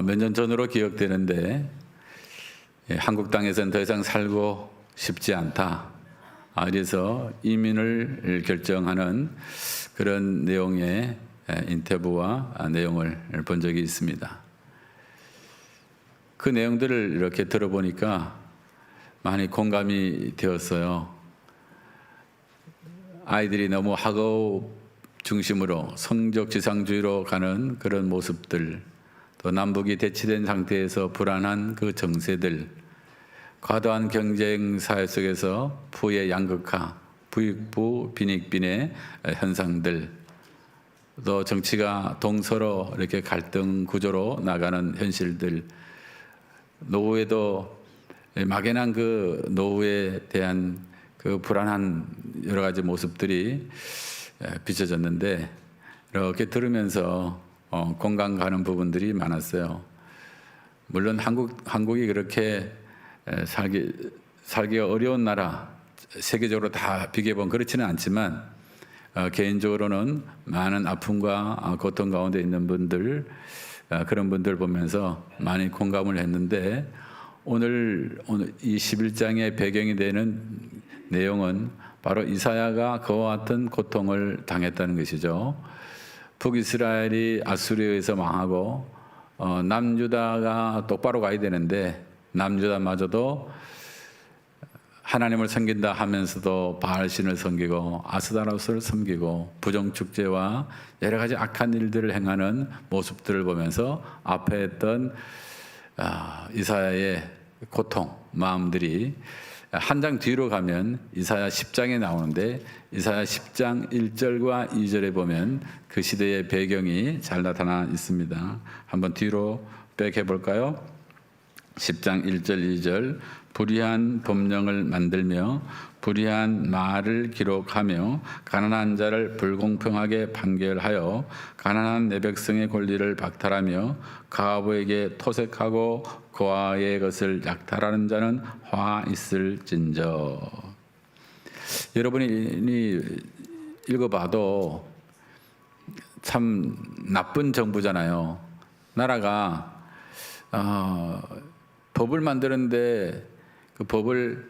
몇 년 전으로 기억되는데 한국 땅에서는 더 이상 살고 싶지 않다. 그래서 이민을 결정하는 그런 내용의 인터뷰와 내용을 본 적이 있습니다. 그 내용들을 이렇게 들어보니까 많이 공감이 되었어요. 아이들이 너무 학업 중심으로 성적 지상주의로 가는 그런 모습들, 또 남북이 대치된 상태에서 불안한 그 정세들, 과도한 경쟁 사회 속에서 부의 양극화, 부익부 빈익빈의 현상들, 또 정치가 동서로 이렇게 갈등 구조로 나가는 현실들, 노후에도 막연한 그 노후에 대한 그 불안한 여러 가지 모습들이 비춰졌는데, 이렇게 들으면서 공감 가는 부분들이 많았어요. 물론 한국이 그렇게 살기가 어려운 나라, 세계적으로 다 비교해보면 그렇지는 않지만 개인적으로는 많은 아픔과 고통 가운데 있는 분들, 그런 분들 보면서 많이 공감을 했는데, 오늘 이 11장의 배경이 되는 내용은 바로 이사야가 그와 같은 고통을 당했다는 것이죠. 북이스라엘이 아수리에 의해서 망하고 남유다가 똑바로 가야 되는데, 남유다마저도 하나님을 섬긴다 하면서도 바알신을 섬기고 아스다로스를 섬기고 부정축제와 여러 가지 악한 일들을 행하는 모습들을 보면서 앞에 했던 이사야의 고통, 마음들이 한 장 뒤로 가면 이사야 10장에 나오는데, 이사야 10장 1절과 2절에 보면 그 시대의 배경이 잘 나타나 있습니다. 한번 뒤로 백해 볼까요? 10장 1절 2절, 불의한 법령을 만들며 불의한 말을 기록하며 가난한 자를 불공평하게 판결하여 가난한 내 백성의 권리를 박탈하며 과부에게 토색하고 고아의 것을 약탈하는 자는 화 있을진저. 여러분이 읽어봐도 참 나쁜 정부잖아요. 나라가 법을 만드는데 그 법을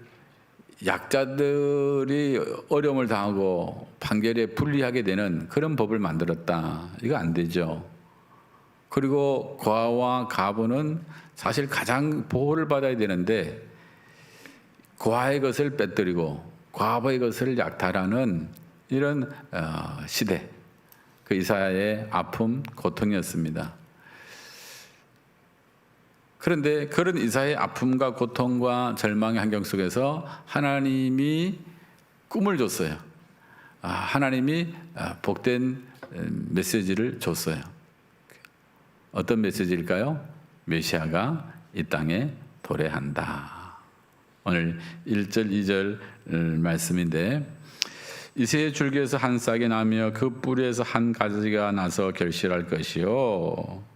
약자들이 어려움을 당하고 판결에 불리하게 되는 그런 법을 만들었다. 이거 안 되죠. 그리고 고아와 가부는 사실 가장 보호를 받아야 되는데 고아의 것을 빼뜨리고 과부의 것을 약탈하는 이런 시대, 그 이사야의 아픔, 고통이었습니다. 그런데 그런 이사야의 아픔과 고통과 절망의 환경 속에서 하나님이 꿈을 줬어요. 하나님이 복된 메시지를 줬어요. 어떤 메시지일까요? 메시아가 이 땅에 도래한다. 오늘 1절 2절 말씀인데, 이새의 줄기에서 한 싹이 나며 그 뿌리에서 한 가지가 나서 결실할 것이요.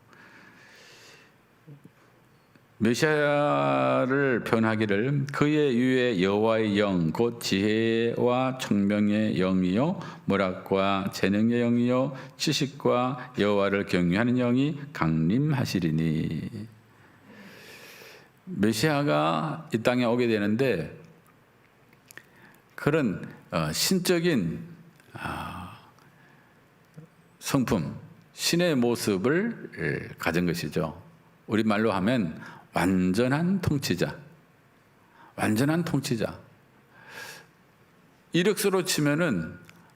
메시아를 표현하기를 그의 위에 여호와의 영 곧 지혜와 총명의 영이요 모략과 재능의 영이요 지식과 여호와를 경외하는 영이 강림하시리니. 메시아가 이 땅에 오게 되는데, 그런 신적인 성품, 신의 모습을 가진 것이죠. 우리말로 하면 완전한 통치자, 완전한 통치자. 이력서로 치면은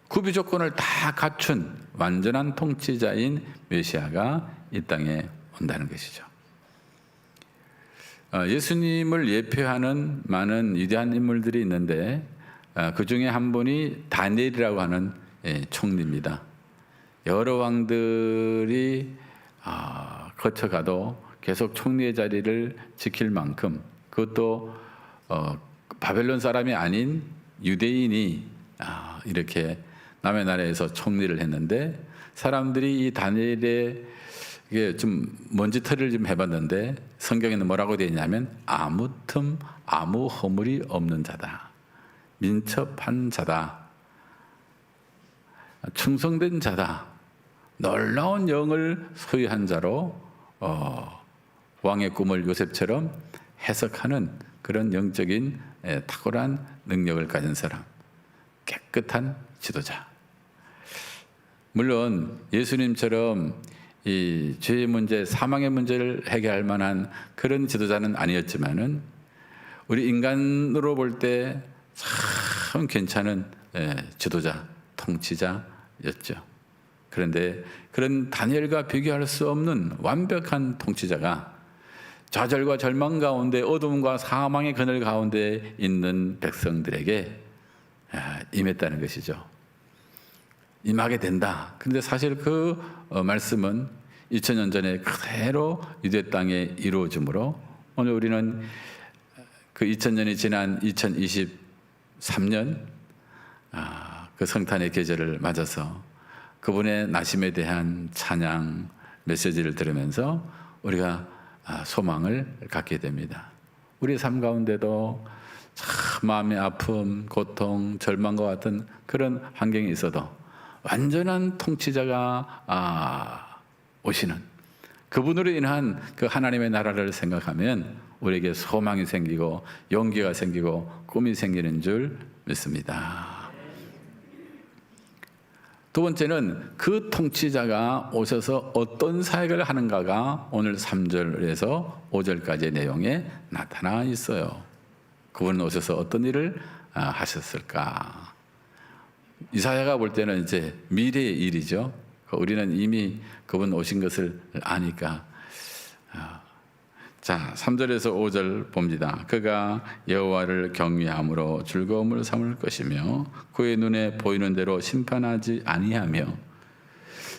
구비 조건을 다 갖춘 완전한 통치자인 메시아가 이 땅에 온다는 것이죠. 예수님을 예표하는 많은 위대한 인물들이 있는데, 그 중에 한 분이 다니엘이라고 하는 총리입니다. 여러 왕들이 거쳐가도 계속 총리의 자리를 지킬 만큼, 그것도 바벨론 사람이 아닌 유대인이 이렇게 남의 나라에서 총리를 했는데, 사람들이 이 다니엘의 이게 좀 먼지털이를 좀 해봤는데, 성경에는 뭐라고 되어 있냐면 아무 틈 아무 허물이 없는 자다, 민첩한 자다, 충성된 자다, 놀라운 영을 소유한 자로 왕의 꿈을 요셉처럼 해석하는 그런 영적인 탁월한 능력을 가진 사람, 깨끗한 지도자. 물론 예수님처럼 이 죄의 문제, 사망의 문제를 해결할 만한 그런 지도자는 아니었지만은 우리 인간으로 볼 때 참 괜찮은 지도자, 통치자였죠. 그런데 그런 다니엘과 비교할 수 없는 완벽한 통치자가 좌절과 절망 가운데 어둠과 사망의 그늘 가운데 있는 백성들에게 임했다는 것이죠. 임하게 된다. 그런데 사실 그 말씀은 2000년 전에 그대로 유대 땅에 이루어지므로 오늘 우리는 그 2000년이 지난 2023년 그 성탄의 계절을 맞아서 그분의 나심에 대한 찬양 메시지를 들으면서 우리가 소망을 갖게 됩니다. 우리 삶 가운데도 참 마음의 아픔, 고통, 절망과 같은 그런 환경이 있어도 완전한 통치자가 오시는 그분으로 인한 그 하나님의 나라를 생각하면 우리에게 소망이 생기고 용기가 생기고 꿈이 생기는 줄 믿습니다. 두 번째는 그 통치자가 오셔서 어떤 사역을 하는가가 오늘 3절에서 5절까지의 내용에 나타나 있어요. 그분은 오셔서 어떤 일을 하셨을까? 이사야가 볼 때는 이제 미래의 일이죠. 우리는 이미 그분 오신 것을 아니까. 자, 3절에서 5절 봅니다. 그가 여호와를 경외함으로 즐거움을 삼을 것이며 그의 눈에 보이는 대로 심판하지 아니하며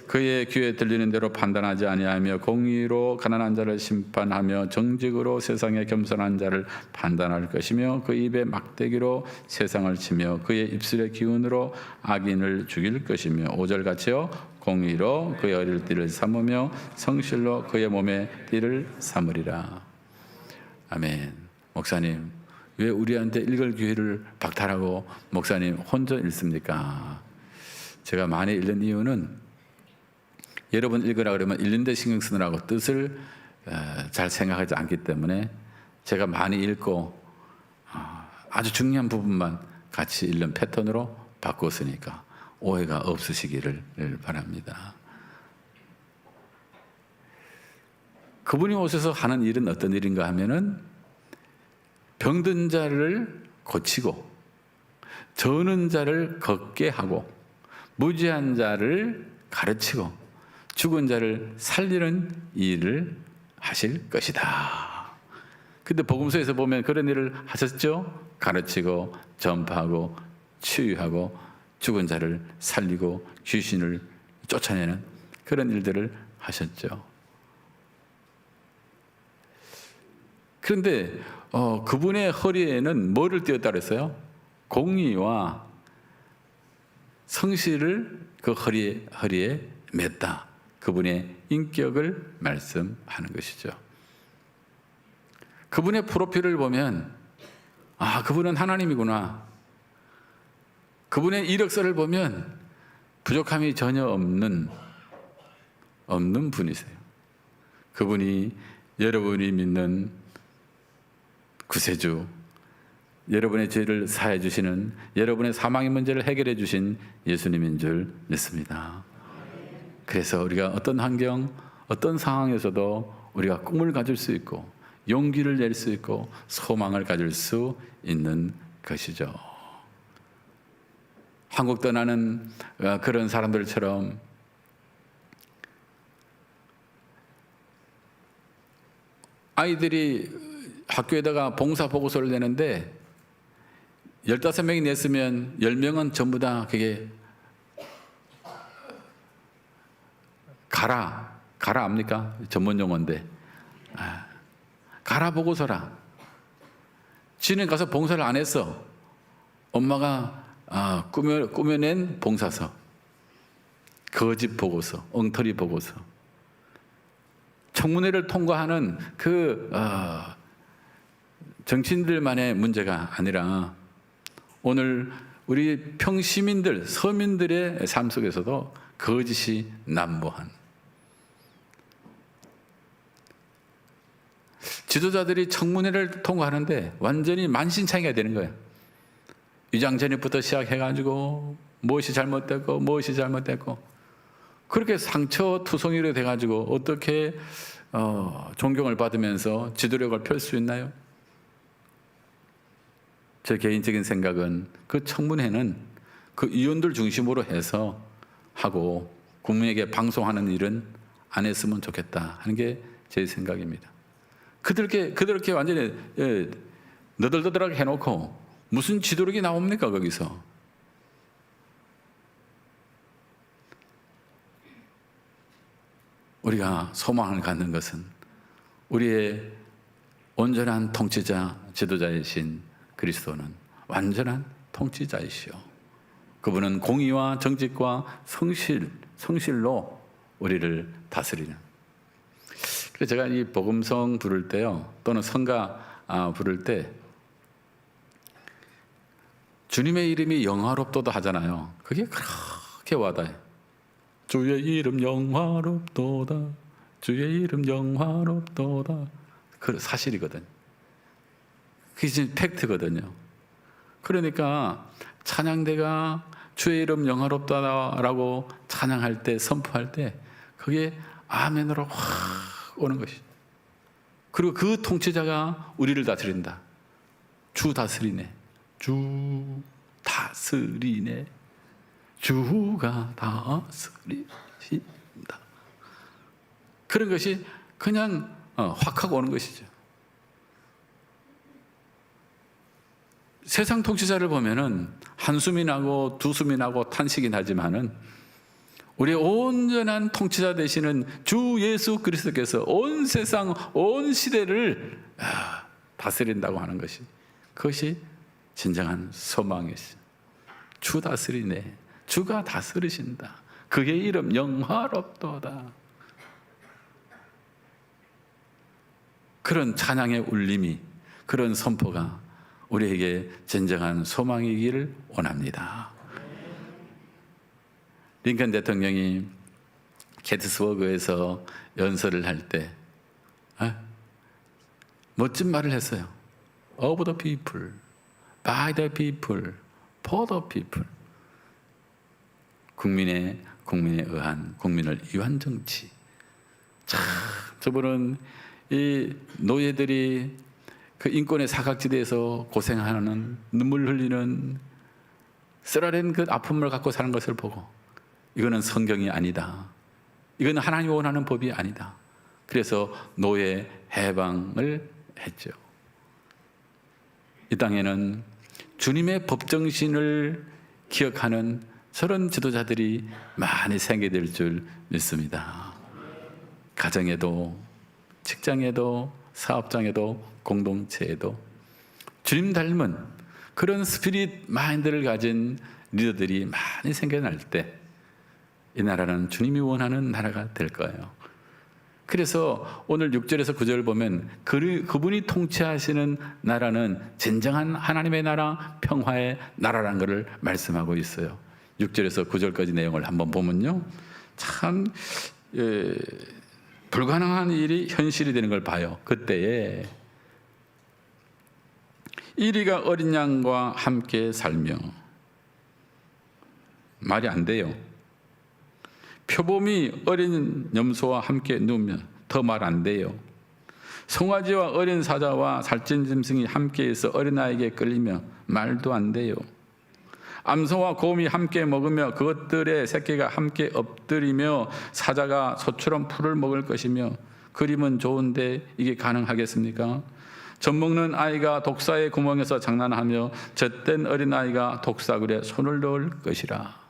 그의 귀에 들리는 대로 판단하지 아니하며 공의로 가난한 자를 심판하며 정직으로 세상에 겸손한 자를 판단할 것이며 그 입에 막대기로 세상을 치며 그의 입술의 기운으로 악인을 죽일 것이며 5절 같이요 공의로 그의 어릴 띠를 삼으며 성실로 그의 몸에 띠를 삼으리라. 아멘. 목사님, 왜 우리한테 읽을 기회를 박탈하고 목사님 혼자 읽습니까? 제가 많이 읽는 이유는 여러분 읽으라 그러면 읽는데 신경 쓰느라고 뜻을 잘 생각하지 않기 때문에 제가 많이 읽고 아주 중요한 부분만 같이 읽는 패턴으로 바꿨으니까 오해가 없으시기를 바랍니다. 그분이 오셔서 하는 일은 어떤 일인가 하면은 병든 자를 고치고 저는 자를 걷게 하고 무지한 자를 가르치고 죽은 자를 살리는 일을 하실 것이다. 근데 복음서에서 보면 그런 일을 하셨죠? 가르치고 전파하고 치유하고 죽은 자를 살리고 귀신을 쫓아내는 그런 일들을 하셨죠. 그런데 그분의 허리에는 뭐를 띄었다 그랬어요? 공의와 성실을 그 허리에 맸다. 그분의 인격을 말씀하는 것이죠. 그분의 프로필을 보면 그분은 하나님이구나. 그분의 이력서를 보면 부족함이 전혀 없는 분이세요. 그분이 여러분이 믿는 구세주, 여러분의 죄를 사해 주시는, 여러분의 사망의 문제를 해결해 주신 예수님인 줄 믿습니다. 그래서 우리가 어떤 환경, 어떤 상황에서도 우리가 꿈을 가질 수 있고 용기를 낼 수 있고 소망을 가질 수 있는 것이죠. 한국 떠나는 그런 사람들처럼 아이들이 학교에다가 봉사 보고서를 내는데 15명이 냈으면 10명은 전부 다 그게 가라 압니까? 전문 용어인데 가라 보고서라. 지는 가서 봉사를 안 했어. 엄마가 꾸며낸 봉사서, 거짓 보고서, 엉터리 보고서. 청문회를 통과하는 그 정치인들만의 문제가 아니라 오늘 우리 평시민들, 서민들의 삶 속에서도 거짓이 난무한 지도자들이 청문회를 통과하는데 완전히 만신창이가 되는 거예요. 위장전입부터 시작해가지고 무엇이 잘못됐고 그렇게 상처투성이로 돼가지고 어떻게 존경을 받으면서 지도력을 펼 수 있나요? 제 개인적인 생각은 그 청문회는 그 의원들 중심으로 해서 하고 국민에게 방송하는 일은 안 했으면 좋겠다 하는 게 제 생각입니다. 그렇게 완전히 너덜너덜하게 해놓고 무슨 지도력이 나옵니까 거기서? 우리가 소망을 갖는 것은 우리의 온전한 통치자, 지도자이신 그리스도는 완전한 통치자이시오. 그분은 공의와 정직과 성실로 우리를 다스리는. 그래서 제가 이 복음성 부를 때요, 또는 성가 부를 때 주님의 이름이 영화롭도다 하잖아요. 그게 그렇게 와닿아요. 주의 이름 영화롭도다. 주의 이름 영화롭도다. 그 사실이거든요. 그게 진짜 팩트거든요. 그러니까 찬양대가 주의 이름 영화롭다라고 찬양할 때, 선포할 때 그게 아멘으로 확 오는 것이죠. 그리고 그 통치자가 우리를 다스린다. 주 다스리네. 주 다스리네. 주가 다스리신다. 그런 것이 그냥 확 하고 오는 것이죠. 세상 통치자를 보면은 한숨이 나고 두숨이 나고 탄식이 나지만은 우리의 온전한 통치자 되시는 주 예수 그리스도께서 온 세상 온 시대를 다스린다고 하는 것이, 그것이 진정한 소망이시죠. 주 다스리네. 주가 다스리신다. 그의 이름 영화롭도다. 그런 찬양의 울림이, 그런 선포가 우리에게 진정한 소망이기를 원합니다. 링컨 대통령이 게티스버그에서 연설을 할 때 멋진 말을 했어요. Of the people, by the people, for the people. 국민에 의한, 국민을 위한 정치. 참, 저분은 이 노예들이 그 인권의 사각지대에서 고생하는, 눈물 흘리는, 쓰라린 그 아픔을 갖고 사는 것을 보고 이거는 성경이 아니다. 이건 하나님이 원하는 법이 아니다. 그래서 노예 해방을 했죠. 이 땅에는 주님의 법정신을 기억하는 저런 지도자들이 많이 생겨될 줄 믿습니다. 가정에도, 직장에도, 사업장에도, 공동체에도 주님 닮은 그런 스피릿 마인드를 가진 리더들이 많이 생겨날 때 이 나라는 주님이 원하는 나라가 될 거예요. 그래서 오늘 6절에서 9절을 보면 그분이 통치하시는 나라는 진정한 하나님의 나라, 평화의 나라라는 것을 말씀하고 있어요. 6절에서 9절까지 내용을 한번 보면요, 참 불가능한 일이 현실이 되는 걸 봐요. 그때에 이리가 어린 양과 함께 살며, 말이 안 돼요. 표범이 어린 염소와 함께 누우면, 더 말 안 돼요. 송아지와 어린 사자와 살찐 짐승이 함께해서 어린아이에게 끌리며, 말도 안 돼요. 암소와 곰이 함께 먹으며 그것들의 새끼가 함께 엎드리며 사자가 소처럼 풀을 먹을 것이며, 그림은 좋은데 이게 가능하겠습니까? 젖먹는 아이가 독사의 구멍에서 장난하며 젖된 어린아이가 독사굴에 손을 넣을 것이라.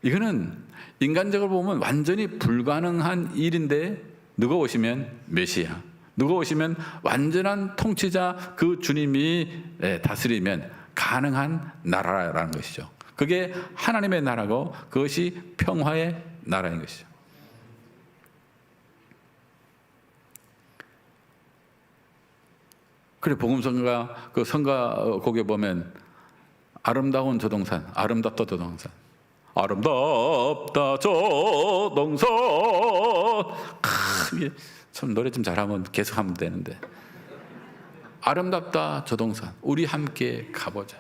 이거는 인간적으로 보면 완전히 불가능한 일인데, 누가 오시면 메시아, 누가 오시면 완전한 통치자 그 주님이 다스리면 가능한 나라라는 것이죠. 그게 하나님의 나라고 그것이 평화의 나라인 것이죠. 그래, 복음성가 그 성가곡에 보면 아름다운 저 동산, 아름답다 저 동산, 아름답다 저 동산, 참 노래 좀 잘하면 계속 하면 되는데. 아름답다 조동산, 우리 함께 가보자.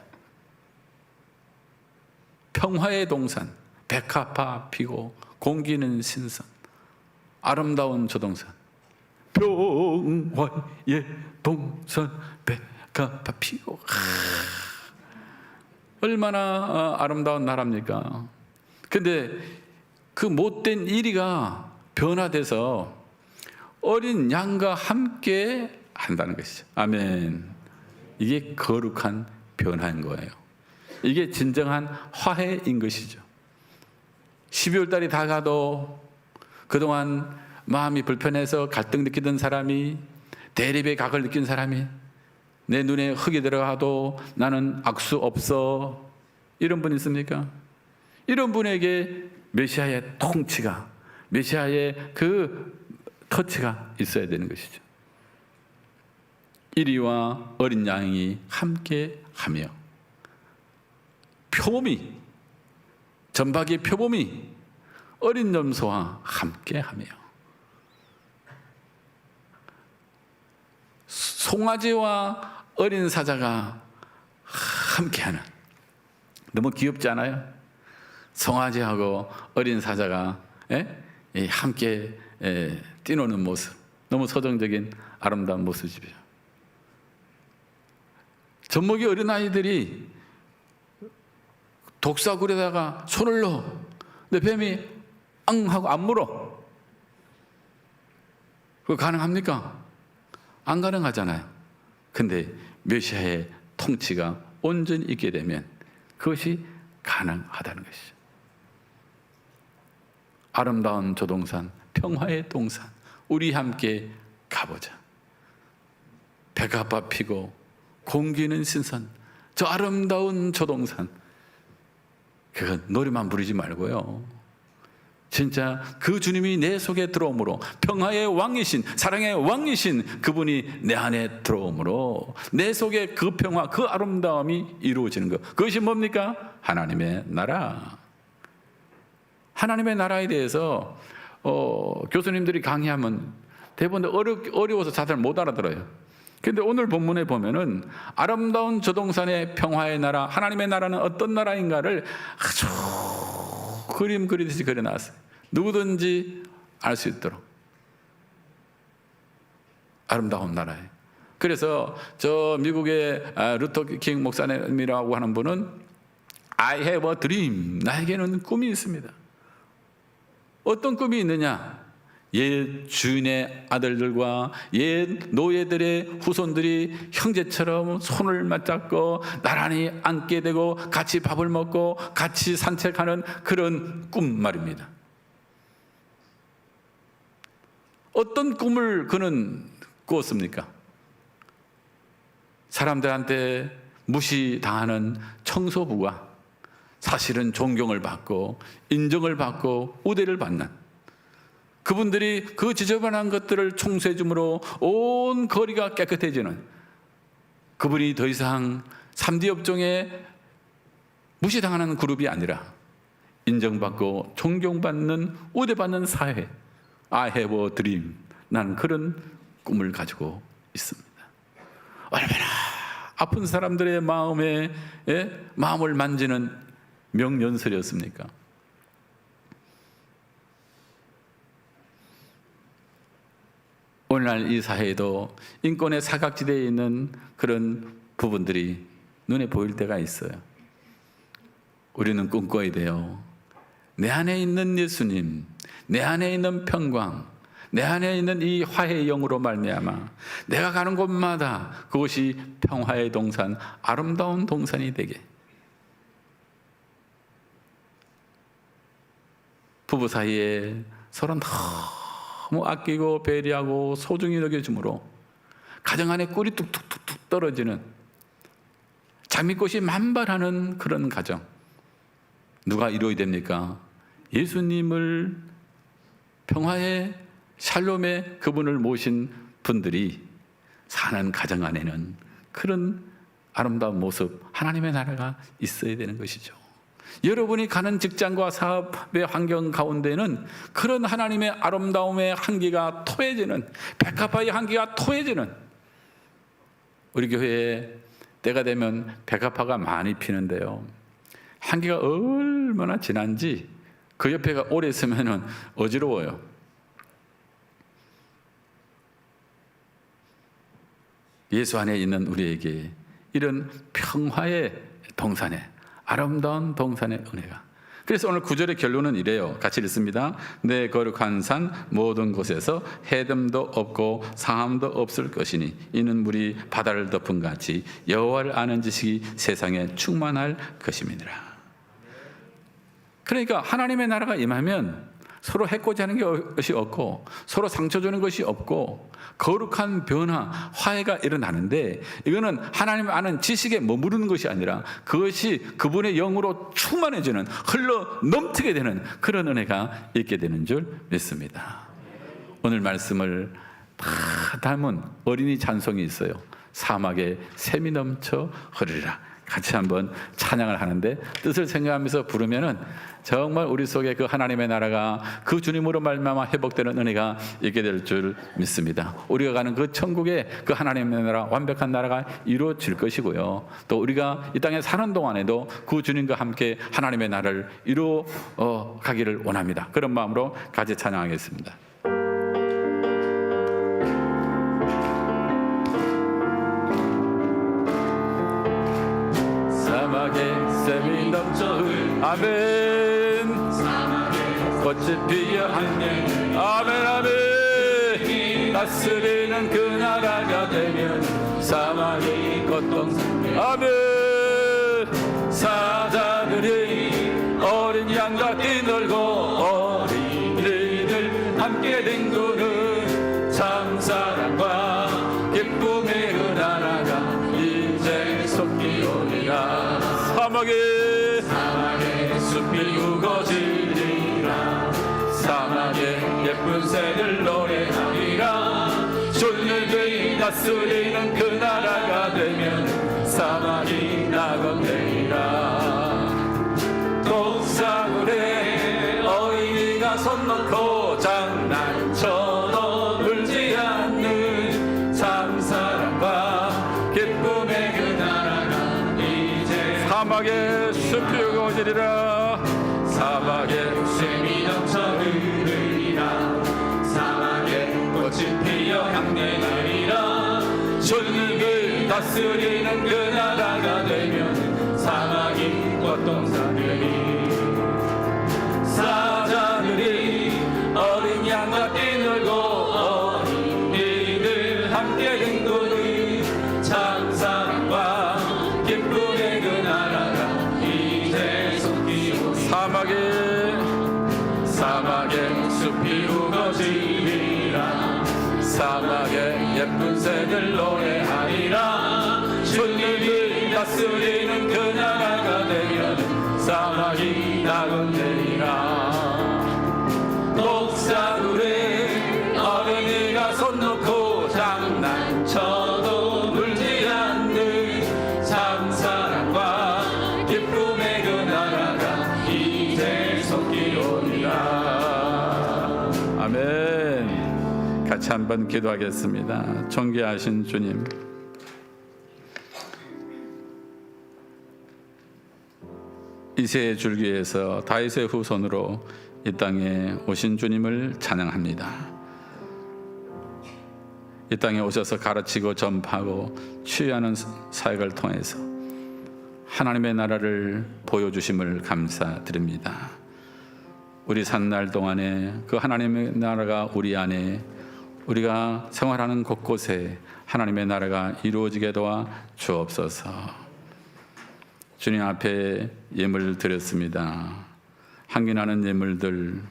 평화의 동산, 백합화 피고 공기는 신선. 아름다운 조동산, 평화의 동산, 백합화 피고. 얼마나 아름다운 나라입니까? 근데 그 못된 이리가 변화돼서 어린 양과 함께 한다는 것이죠. 아멘. 이게 거룩한 변화인 거예요. 이게 진정한 화해인 것이죠. 12월 달이 다가도 그동안 마음이 불편해서 갈등 느끼던 사람이, 대립의 각을 느낀 사람이, 내 눈에 흙이 들어가도 나는 악수 없어, 이런 분 있습니까? 이런 분에게 메시아의 통치가, 메시아의 그 터치가 있어야 되는 것이죠. 이리와 어린 양이 함께 하며, 표범이, 전박의 표범이 어린 염소와 함께 하며, 송아지와 어린 사자가 함께하는, 너무 귀엽지 않아요? 송아지하고 어린 사자가 함께 뛰노는 모습, 너무 서정적인 아름다운 모습이죠. 젖먹이 어린아이들이 독사굴에다가 손을 넣어, 근데 뱀이 앙 하고 안 물어. 그거 가능합니까? 안 가능하잖아요. 근데 메시아의 통치가 온전히 있게 되면 그것이 가능하다는 것이죠. 아름다운 조동산, 평화의 동산, 우리 함께 가보자. 백합화 피고 공기는 신선, 저 아름다운 조동산, 그건 노래만 부르지 말고요, 진짜 그 주님이 내 속에 들어오므로, 평화의 왕이신, 사랑의 왕이신 그분이 내 안에 들어오므로 내 속에 그 평화, 그 아름다움이 이루어지는 것, 그것이 뭡니까? 하나님의 나라. 하나님의 나라에 대해서 교수님들이 강의하면 대부분 어려워서 자들 못 알아들어요. 근데 오늘 본문에 보면은 아름다운 조동산의 평화의 나라, 하나님의 나라는 어떤 나라인가를 아주 그림 그리듯이 그려놨어요. 누구든지 알 수 있도록 아름다운 나라예요. 그래서 저 미국의 루터 킹 목사님이라고 하는 분은 I have a dream, 나에게는 꿈이 있습니다. 어떤 꿈이 있느냐? 옛 주인의 아들들과 옛 노예들의 후손들이 형제처럼 손을 맞잡고 나란히 앉게 되고 같이 밥을 먹고 같이 산책하는 그런 꿈 말입니다. 어떤 꿈을 그는 꾸었습니까? 사람들한테 무시당하는 청소부가 사실은 존경을 받고 인정을 받고 우대를 받는, 그분들이 그 지저분한 것들을 청소해 줌으로 온 거리가 깨끗해지는, 그분이 더 이상 3D 업종에 무시당하는 그룹이 아니라 인정받고 존경받는 우대받는 사회, I have a dream, 난 그런 꿈을 가지고 있습니다. 얼마나 아픈 사람들의 마음을 만지는 명연설이었습니까? 오늘날 이 사회에도 인권의 사각지대에 있는 그런 부분들이 눈에 보일 때가 있어요. 우리는 꿈꿔야 돼요. 내 안에 있는 예수님, 내 안에 있는 평강, 내 안에 있는 이 화해의 영으로 말미암아 내가 가는 곳마다 그것이 평화의 동산, 아름다운 동산이 되게, 부부 사이에 서로 너무 아끼고 배려하고 소중히 여겨줌으로 가정 안에 꿀이 뚝뚝뚝뚝 떨어지는, 장미꽃이 만발하는 그런 가정, 누가 이루어야 됩니까? 예수님을, 평화의 샬롬의 그분을 모신 분들이 사는 가정 안에는 그런 아름다운 모습, 하나님의 나라가 있어야 되는 것이죠. 여러분이 가는 직장과 사업의 환경 가운데는 그런 하나님의 아름다움의 향기가 토해지는, 백합화의 향기가 토해지는, 우리 교회에 때가 되면 백합화가 많이 피는데요, 향기가 얼마나 진한지 그 옆에가 오래 있으면 어지러워요. 예수 안에 있는 우리에게 이런 평화의 동산에, 아름다운 동산의 은혜가, 그래서 오늘 9절의 결론은 이래요. 같이 읽습니다. 내 거룩한 산 모든 곳에서 해됨도 없고 상함도 없을 것이니 이는 물이 바다를 덮은 같이 여호와를 아는 지식이 세상에 충만할 것임이니라. 그러니까 하나님의 나라가 임하면 서로 해코지 하는 것이 없고, 서로 상처 주는 것이 없고, 거룩한 변화, 화해가 일어나는데, 이거는 하나님 아는 지식에 머무르는 것이 아니라 그것이 그분의 영으로 충만해지는, 흘러 넘치게 되는 그런 은혜가 있게 되는 줄 믿습니다. 오늘 말씀을 다 담은 어린이 찬송이 있어요. 사막에 샘이 넘쳐 흐르리라. 같이 한번 찬양을 하는데, 뜻을 생각하면서 부르면은 정말 우리 속에 그 하나님의 나라가 그 주님으로 말미암아 회복되는 은혜가 있게 될 줄 믿습니다. 우리가 가는 그 천국에 그 하나님의 나라, 완벽한 나라가 이루어질 것이고요, 또 우리가 이 땅에 사는 동안에도 그 주님과 함께 하나님의 나라를 이루어 가기를 원합니다. 그런 마음으로 같이 찬양하겠습니다. 샘이 넘쳐 아멘. 꽃이 피어 아멘. 아멘. 다스리는 그 나라가 되면 사막이 꽃동산 아멘. 사자들이 어린 양과 뛰놀고 어린이들 함께 댕구는 참사랑과 기쁨의 그 나라가 이제 속히 오리라. 사막에 숲이 우거지리라. 사막에 예쁜 새들 노래하리라. 졸들이 다스리는 그 나라가 되면 사막이 낙원되리라. 독사굴에 어린이가 손 놓고 장난쳐도 울지 않는 참사랑과 기쁨의 그 나라가 이제 사막에 숲이 우거지리라. 사막에 샘이 넘쳐 흐르리라. 사막에 꽃이 피어 향내나리라. 존립을 다스리는 그 나라가 되면 사막이 꽃동산되리. 사자들이 어린 양과 뛰놀고 어린이들 함께 댕구는 참사랑과 기쁨의 그 나라가 이제 속히 오리. 사막에 숲이 우거지리라. 사막에 예쁜 새들 노래하리라. 존립을 다스리는 그 나라가 되면 사막이 낙원되리라. 독사굴에 어린이가 손 놓고 장난쳐도 울지 않는 참사랑과 기쁨의 그 나라가 이제 속히 오리라. 아멘. 같이 한번 기도하겠습니다. 존귀하신 주님, 이새의 줄기에서 다윗의 후손으로 이 땅에 오신 주님을 찬양합니다. 이 땅에 오셔서 가르치고 전파하고 치유하는 사역을 통해서 하나님의 나라를 보여주심을 감사드립니다. 우리 산 날 동안에 그 하나님의 나라가 우리 안에, 우리가 생활하는 곳곳에 하나님의 나라가 이루어지게 도와 주옵소서. 주님 앞에 예물 드렸습니다. 향기나는 예물들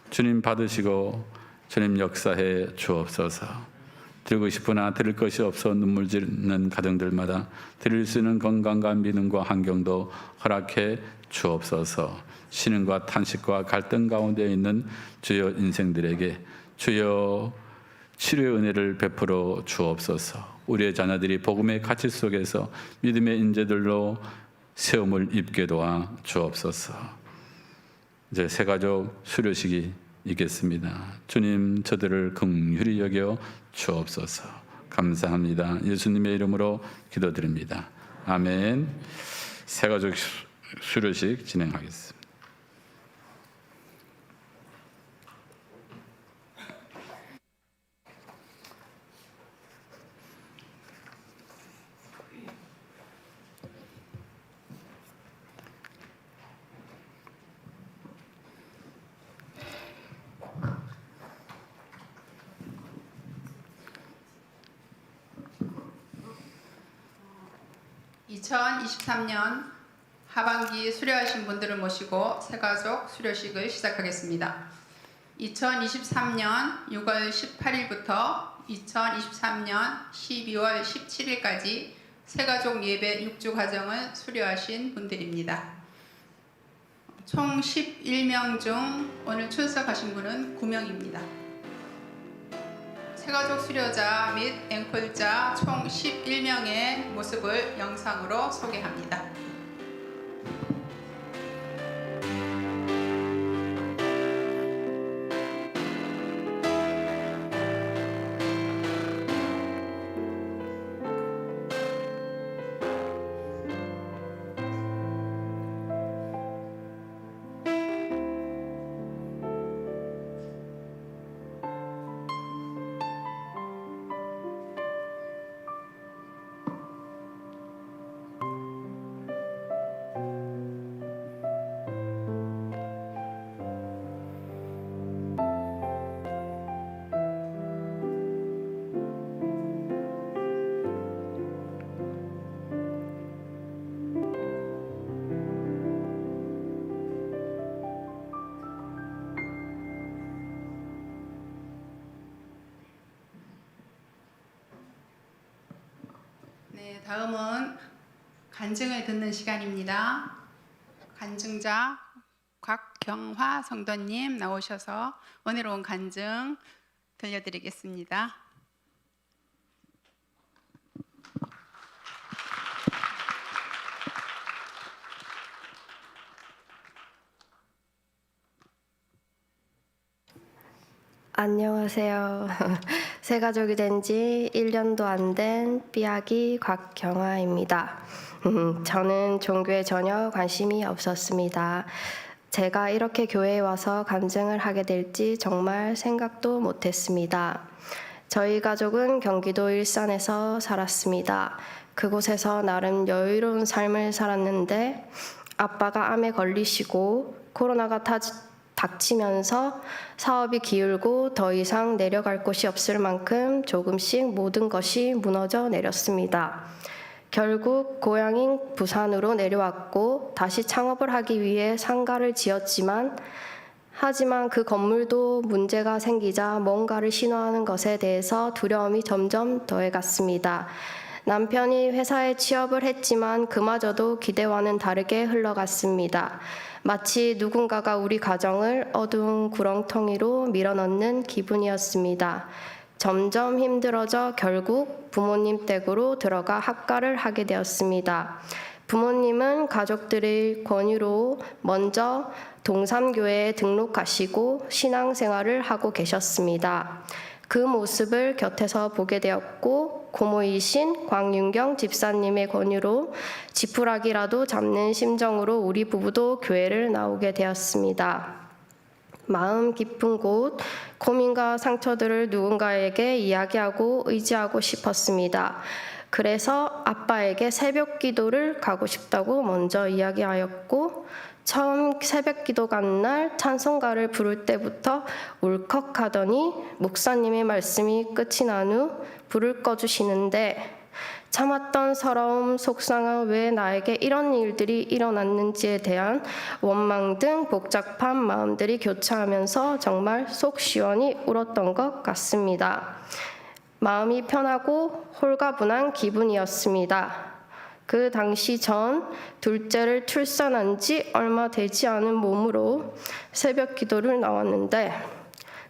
주님 받으시고 주님 역사해 주옵소서. 드리고 싶으나 드릴 것이 없어 눈물 짓는 가정들마다 드릴 수 있는 건강과 믿음과 환경도 허락해 주옵소서. 신음과 탄식과 갈등 가운데 있는 주여 인생들에게 주여 치료의 은혜를 베풀어 주옵소서. 우리의 자녀들이 복음의 가치 속에서 믿음의 인재들로 세움을 입게 도와 주옵소서. 이제 새가족 수료식이 있겠습니다. 주님, 저들을 긍휼히 여겨 주옵소서. 감사합니다. 예수님의 이름으로 기도드립니다. 아멘. 새가족 수료식 진행하겠습니다. (2023년) 하반기 수료하신 분들을 모시고 새가족 수료식을 시작하겠습니다. 2023년 6월 18일부터 2023년 12월 17일까지 새가족 예배 6주 과정을 수료하신 분들입니다. 총 11명 중 오늘 출석하신 분은 9명입니다. 새가족 수료자 및 앵콜자 총 11명의 모습을 영상으로 소개합니다. 네, 다음은 간증을 듣는 시간입니다. 간증자 곽경화 성도님 나오셔서 은혜로운 간증 들려드리겠습니다. 안녕하세요. 새가족이 된 지 1년도 안 된 삐아기 곽경아입니다. 저는 종교에 전혀 관심이 없었습니다. 제가 이렇게 교회에 와서 간증을 하게 될지 정말 생각도 못했습니다. 저희 가족은 경기도 일산에서 살았습니다. 그곳에서 나름 여유로운 삶을 살았는데 아빠가 암에 걸리시고 코로나가 닥치면서 사업이 기울고 더 이상 내려갈 곳이 없을 만큼 조금씩 모든 것이 무너져 내렸습니다. 결국 고향인 부산으로 내려왔고 다시 창업을 하기 위해 상가를 지었지만 하지만 그 건물도 문제가 생기자 뭔가를 신호하는 것에 대해서 두려움이 점점 더해갔습니다. 남편이 회사에 취업을 했지만 그마저도 기대와는 다르게 흘러갔습니다. 마치 누군가가 우리 가정을 어두운 구렁텅이로 밀어넣는 기분이었습니다. 점점 힘들어져 결국 부모님 댁으로 들어가 학가를 하게 되었습니다. 부모님은 가족들의 권유로 먼저 동삼교회에 등록하시고 신앙생활을 하고 계셨습니다. 그 모습을 곁에서 보게 되었고 고모이신 광윤경 집사님의 권유로 지푸라기라도 잡는 심정으로 우리 부부도 교회를 나오게 되었습니다. 마음 깊은 곳, 고민과 상처들을 누군가에게 이야기하고 의지하고 싶었습니다. 그래서 아빠에게 새벽 기도를 가고 싶다고 먼저 이야기하였고 처음 새벽 기도 가는 날 찬송가를 부를 때부터 울컥하더니 목사님의 말씀이 끝이 난 후 불을 꺼주시는데 참았던 서러움, 속상함, 왜 나에게 이런 일들이 일어났는지에 대한 원망 등 복잡한 마음들이 교차하면서 정말 속 시원히 울었던 것 같습니다. 마음이 편하고 홀가분한 기분이었습니다. 그 당시 전 둘째를 출산한 지 얼마 되지 않은 몸으로 새벽 기도를 나왔는데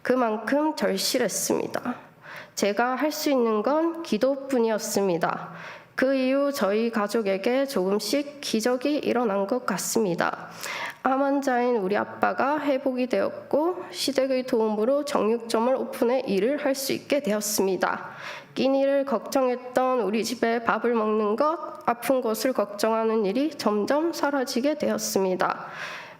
그만큼 절실했습니다. 제가 할 수 있는 건 기도뿐이었습니다. 그 이후 저희 가족에게 조금씩 기적이 일어난 것 같습니다. 암 환자인 우리 아빠가 회복이 되었고 시댁의 도움으로 정육점을 오픈해 일을 할 수 있게 되었습니다. 끼니를 걱정했던 우리 집에 밥을 먹는 것, 아픈 것을 걱정하는 일이 점점 사라지게 되었습니다.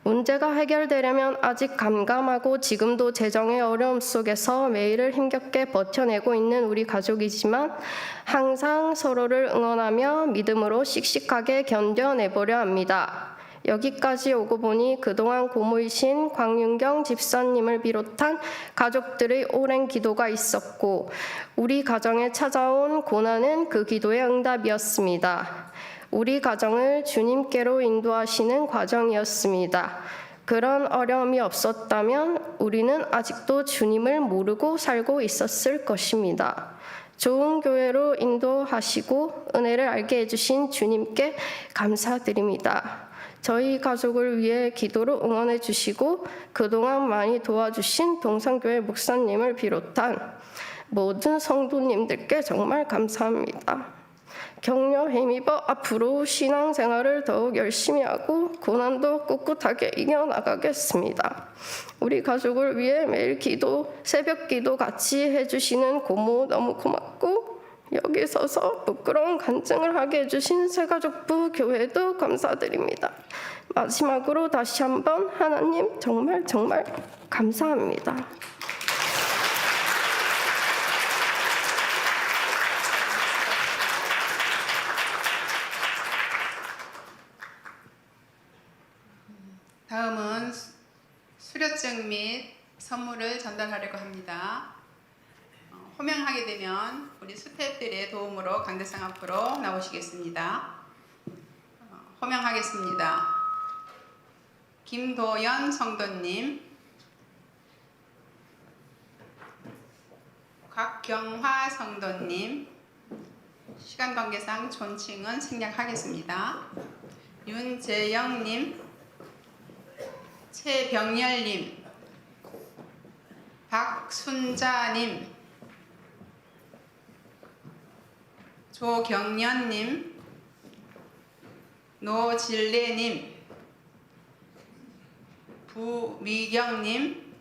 문제가 해결되려면 아직 감감하고 지금도 재정의 어려움 속에서 매일을 힘겹게 버텨내고 있는 우리 가족이지만 항상 서로를 응원하며 믿음으로 씩씩하게 견뎌내보려 합니다. 여기까지 오고 보니 그동안 고모이신 광윤경 집사님을 비롯한 가족들의 오랜 기도가 있었고 우리 가정에 찾아온 고난은 그 기도의 응답이었습니다. 우리 가정을 주님께로 인도하시는 과정이었습니다. 그런 어려움이 없었다면 우리는 아직도 주님을 모르고 살고 있었을 것입니다. 좋은 교회로 인도하시고 은혜를 알게 해주신 주님께 감사드립니다. 저희 가족을 위해 기도로 응원해 주시고 그동안 많이 도와주신 동산교회 목사님을 비롯한 모든 성도님들께 정말 감사합니다. 격려 힘입어 앞으로 신앙생활을 더욱 열심히 하고 고난도 꿋꿋하게 이겨나가겠습니다. 우리 가족을 위해 매일 기도, 새벽 기도 같이 해주시는 고모 너무 고맙고 여기 서서 부끄러운 간증을 하게 해주신 새가족부 교회도 감사드립니다. 마지막으로 다시 한번 하나님 정말 감사합니다. 다음은 수료증 및 선물을 전달하려고 합니다. 호명하게 되면 우리 스태프들의 도움으로 강대상 앞으로 나오시겠습니다. 호명하겠습니다. 김도연 성도님, 곽경화 성도님, 시간 관계상 존칭은 생략하겠습니다. 윤재영님, 최병열님, 박순자님, 조경련님, 노질레님, 부미경님,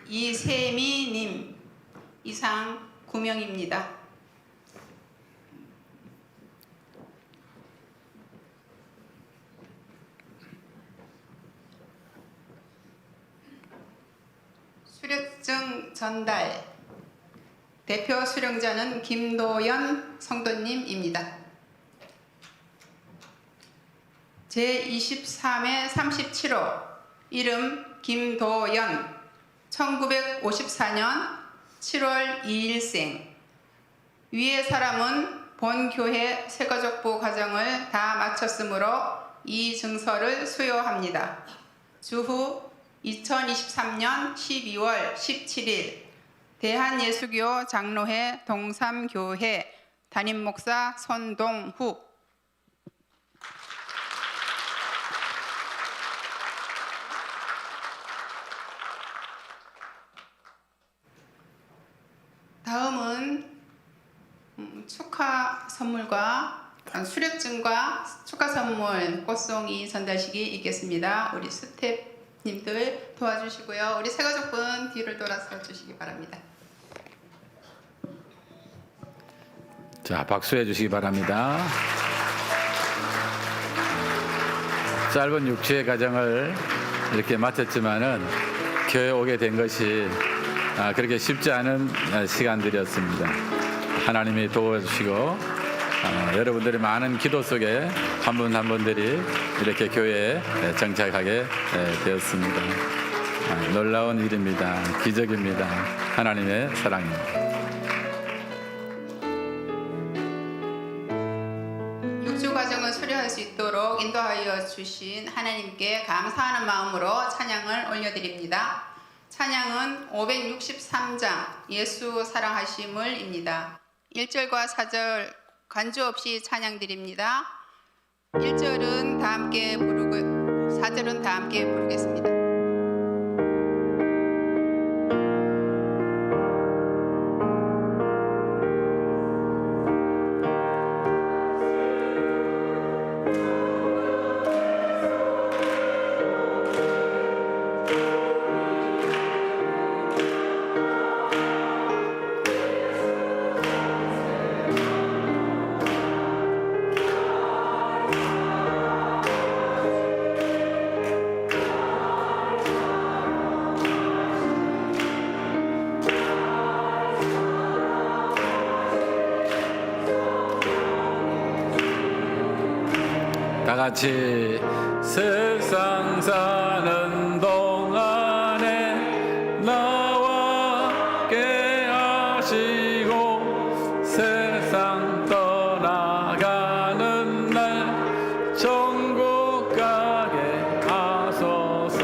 이세미님, 이상 9명입니다. 수료증 전달. 대표 수령자는 김도연 성도님입니다. 제23회 37호 이름 김도연 1954년 7월 2일생. 위의 사람은 본교회 새가족부 과정을 다 마쳤으므로 이 증서를 수여합니다. 주후 2023년 12월 17일 대한예수교 장로회 동삼교회 담임목사 손동후. 다음은 축하 선물과 수료증과 축하 선물 꽃송이 전달식이 있겠습니다. 우리 스태프님들 도와주시고요. 우리 새가족분 뒤를 돌아서 주시기 바랍니다. 자, 박수해 주시기 바랍니다. 짧은 육체의 과정을 이렇게 마쳤지만은 교회 오게 된 것이 그렇게 쉽지 않은 시간들이었습니다. 하나님이 도와주시고 여러분들의 많은 기도 속에 한 분 한 분들이 이렇게 교회에 정착하게 되었습니다. 놀라운 일입니다. 기적입니다. 하나님의 사랑입니다. 육주 과정을 수료할 수 있도록 인도하여 주신 하나님께 감사하는 마음으로 찬양을 올려드립니다. 찬양은 563장 예수 사랑하심을입니다. 1절과 4절 간주 없이 찬양드립니다. 1절은 다 함께 부르고 4절은 다 함께 부르겠습니다. 같이 세상 사는 동안에 나와 함께 하시고 세상 떠나가는 날 천국 가게 하소서.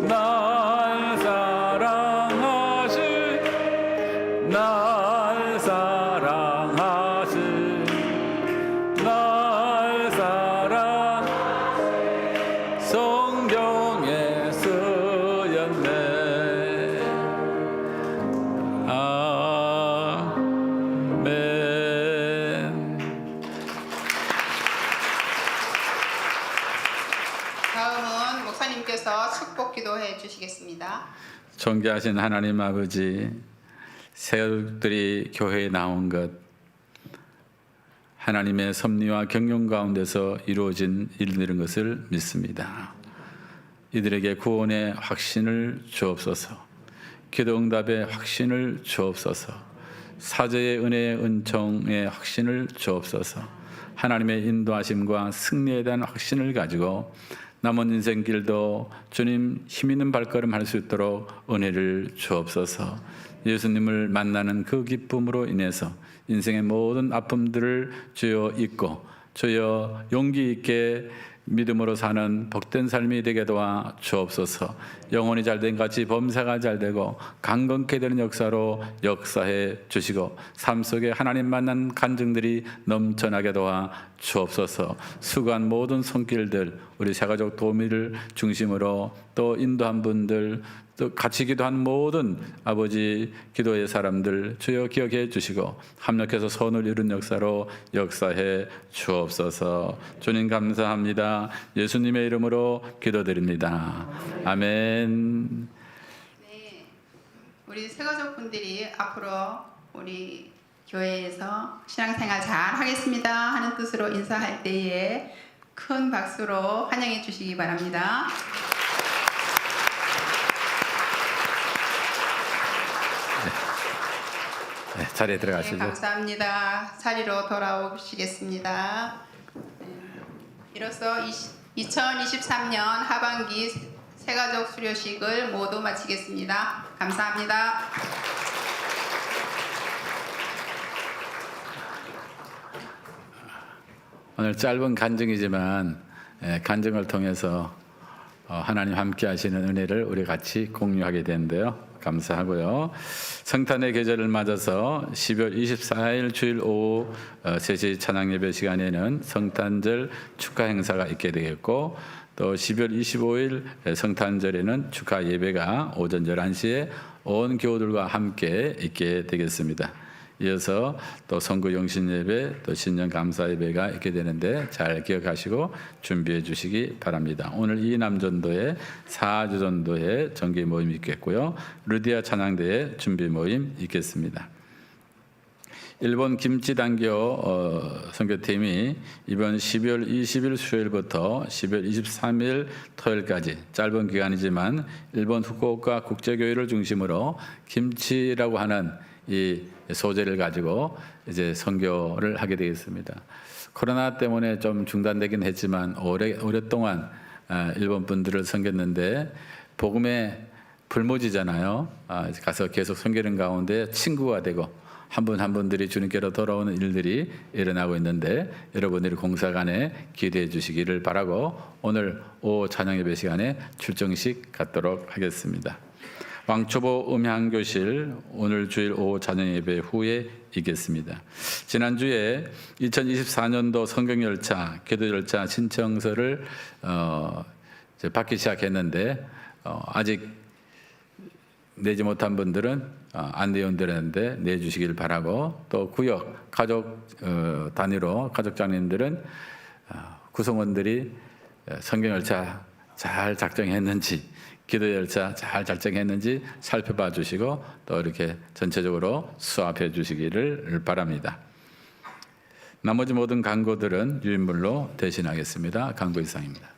날 사랑하시 날 사랑하시 날 사랑 성경에 쓰였네. 아멘. 다음은 목사님께서 축복 기도해 주시겠습니다. 존귀하신 하나님 아버지, 세력들이 교회에 나온 것 하나님의 섭리와 경륜 가운데서 이루어진 일들인 것을 믿습니다. 이들에게 구원의 확신을 주옵소서. 기도 응답의 확신을 주옵소서. 사제의 은혜의 은총의 확신을 주옵소서. 하나님의 인도하심과 승리에 대한 확신을 가지고 남은 인생길도 주님 힘 있는 발걸음 할 수 있도록 은혜를 주옵소서. 예수님을 만나는 그 기쁨으로 인해서 인생의 모든 아픔들을 주여 잊고 주여 용기 있게 믿음으로 사는 복된 삶이 되게 도와 주옵소서. 영혼이 잘된 같이 범사가 잘되고 강건케 되는 역사로 역사해 주시고 삶 속에 하나님 만난 간증들이 넘쳐나게 도와 주옵소서. 수고한 모든 손길들 우리 새가족 도우미를 중심으로 또 인도한 분들 또 같이 기도한 모든 아버지 기도의 사람들 주여 기억해 주시고 합력해서 선을 이룬 역사로 역사해 주옵소서. 주님 감사합니다. 예수님의 이름으로 기도드립니다. 아멘. 네, 우리 새가족분들이 앞으로 우리 교회에서 신앙생활 잘 하겠습니다 하는 뜻으로 인사할 때에 큰 박수로 환영해 주시기 바랍니다. 네, 자리에 들어가시죠. 네, 감사합니다. 자리로 돌아오시겠습니다. 이로써 2023년 하반기 새가족 수료식을 모두 마치겠습니다. 감사합니다. 오늘 짧은 간증이지만 간증을 통해서 하나님 함께 하시는 은혜를 우리 같이 공유하게 되는데요. 감사하고요. 성탄의 계절을 맞아서 12월 24일 주일 오후 3시 찬양 예배 시간에는 성탄절 축하 행사가 있게 되겠고 또 12월 25일 성탄절에는 축하 예배가 오전 11시에 온 교우들과 함께 있게 되겠습니다. 이어서 또 선거 영신 예배, 또 신년 감사 예배가 있게 되는데 잘 기억하시고 준비해 주시기 바랍니다. 오늘 이남전도회, 사주전도회 정기 모임 있겠고요. 루디아 찬양대회 준비 모임 있겠습니다. 일본 김치단교 선교팀이 이번 12월 20일 수요일부터 12월 23일 토요일까지 짧은 기간이지만 일본 후쿠오카 국제교회를 중심으로 김치라고 하는 이 소재를 가지고 이제 선교를 하게 되겠습니다. 코로나 때문에 좀 중단되긴 했지만 오랫동안 일본 분들을 섬겼는데 복음의 불모지잖아요. 가서 계속 섬기는 가운데 친구가 되고 한 분 한 분들이 주님께로 돌아오는 일들이 일어나고 있는데 여러분들이 공사간에 기대해 주시기를 바라고 오늘 오후 찬양 예배 시간에 출정식 갖도록 하겠습니다. 왕초보 음향교실 오늘 주일 오후 찬양 예배 후에 있겠습니다. 지난주에 2024년도 성경열차, 기도열차 신청서를 받기 시작했는데 아직 내지 못한 분들은 안내원들한테 내주시길 바라고 또 구역 가족 단위로 가족장님들은 구성원들이 성경열차 잘 작정했는지 기도열차 잘 작정했는지 살펴봐 주시고 또 이렇게 전체적으로 수합해 주시기를 바랍니다. 나머지 모든 광고들은 유인물로 대신하겠습니다. 광고 이상입니다.